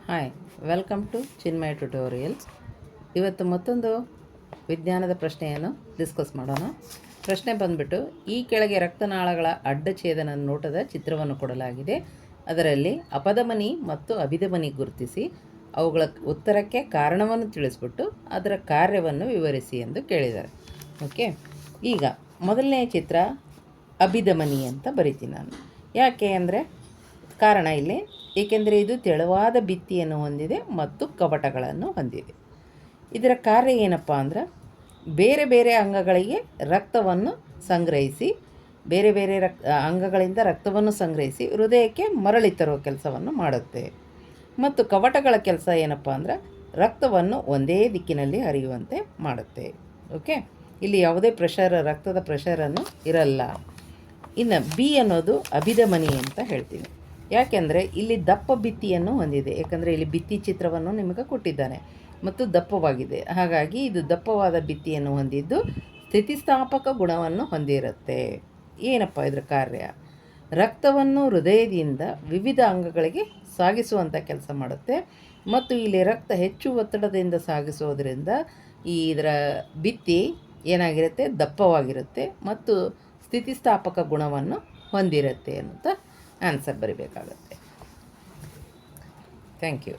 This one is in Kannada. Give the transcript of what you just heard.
Hi, welcome to Chinmaya tutorials. ಇವತ್ತು ಮತ್ತೊಂದು ವಿಜ್ಞಾನದ ಪ್ರಶ್ನೆಯನ್ನು ಡಿಸ್ಕಸ್ ಮಾಡೋಣ. ಪ್ರಶ್ನೆ ಬಂದ್ಬಿಟ್ಟು, ಈ ಕೆಳಗೆ ರಕ್ತನಾಳಗಳ ಅಡ್ಡಛೇದನ ನೋಟದ ಚಿತ್ರವನ್ನು ಕೊಡಲಾಗಿದೆ. ಅದರಲ್ಲಿ ಅಪಧಮನಿ ಮತ್ತು ಅಭಿಧಮನಿ ಗುರುತಿಸಿ ಅವುಗಳ ಉತ್ತರಕ್ಕೆ ಕಾರಣವನ್ನು ತಿಳಿಸ್ಬಿಟ್ಟು ಅದರ ಕಾರ್ಯವನ್ನು ವಿವರಿಸಿ ಎಂದು ಕೇಳಿದ್ದಾರೆ. ಓಕೆ, ಈಗ ಮೊದಲನೇ ಚಿತ್ರ ಅಭಿಧಮನಿ ಅಂತ ಬರಿತೀನಿ ನಾನು. ಯಾಕೆ ಅಂದರೆ ಕಾರಣ ಇಲ್ಲಿ, ಏಕೆಂದರೆ ಇದು ತೆಳುವಾದ ಭಿತ್ತಿಯನ್ನು ಹೊಂದಿದೆ ಮತ್ತು ಕವಟಗಳನ್ನು ಹೊಂದಿದೆ. ಇದರ ಕಾರ್ಯ ಏನಪ್ಪ ಅಂದ್ರೆ, ಬೇರೆ ಬೇರೆ ಅಂಗಗಳಿಗೆ ರಕ್ತವನ್ನು ಸಂಗ್ರಹಿಸಿ, ಬೇರೆ ಬೇರೆ ಅಂಗಗಳಿಂದ ರಕ್ತವನ್ನು ಸಂಗ್ರಹಿಸಿ ಹೃದಯಕ್ಕೆ ಮರಳಿ ತರುವ ಕೆಲಸವನ್ನು ಮಾಡುತ್ತೆ. ಮತ್ತು ಕವಟಗಳ ಕೆಲಸ ಏನಪ್ಪ ಅಂದ್ರೆ, ರಕ್ತವನ್ನು ಒಂದೇ ದಿಕ್ಕಿನಲ್ಲಿ ಹರಿಯುವಂತೆ ಮಾಡುತ್ತೆ. ಓಕೆ, ಇಲ್ಲಿ ಯಾವುದೇ ರಕ್ತದ ಪ್ರೆಷರನ್ನು ಇರಲ್ಲ. ಇನ್ನು ಬಿ ಅನ್ನೋದು ಅಭಿಧಮನಿ ಅಂತ ಹೇಳ್ತೀನಿ. ಯಾಕೆಂದರೆ ಇಲ್ಲಿ ದಪ್ಪ ಭಿತ್ತಿಯನ್ನು ಹೊಂದಿದೆ. ಯಾಕಂದರೆ ಇಲ್ಲಿ ಭಿತ್ತಿ ಚಿತ್ರವನ್ನು ನಿಮಗೆ ಕೊಟ್ಟಿದ್ದಾನೆ ಮತ್ತು ದಪ್ಪವಾಗಿದೆ. ಹಾಗಾಗಿ ಇದು ದಪ್ಪವಾದ ಭಿತ್ತಿಯನ್ನು ಹೊಂದಿದ್ದು ಸ್ಥಿತಿಸ್ಥಾಪಕ ಗುಣವನ್ನು ಹೊಂದಿರುತ್ತೆ. ಏನಪ್ಪ ಇದರ ಕಾರ್ಯ? ರಕ್ತವನ್ನು ಹೃದಯದಿಂದ ವಿವಿಧ ಅಂಗಗಳಿಗೆ ಸಾಗಿಸುವಂಥ ಕೆಲಸ ಮಾಡುತ್ತೆ. ಮತ್ತು ಇಲ್ಲಿ ರಕ್ತ ಹೆಚ್ಚು ಒತ್ತಡದಿಂದ ಸಾಗಿಸೋದ್ರಿಂದ ಇದರ ಭಿತ್ತಿ ಏನಾಗಿರುತ್ತೆ, ದಪ್ಪವಾಗಿರುತ್ತೆ ಮತ್ತು ಸ್ಥಿತಿಸ್ಥಾಪಕ ಗುಣವನ್ನು ಹೊಂದಿರುತ್ತೆ ಅಂತ ಆನ್ಸರ್ ಬರಿಬೇಕಾಗತ್ತೆ. Thank you.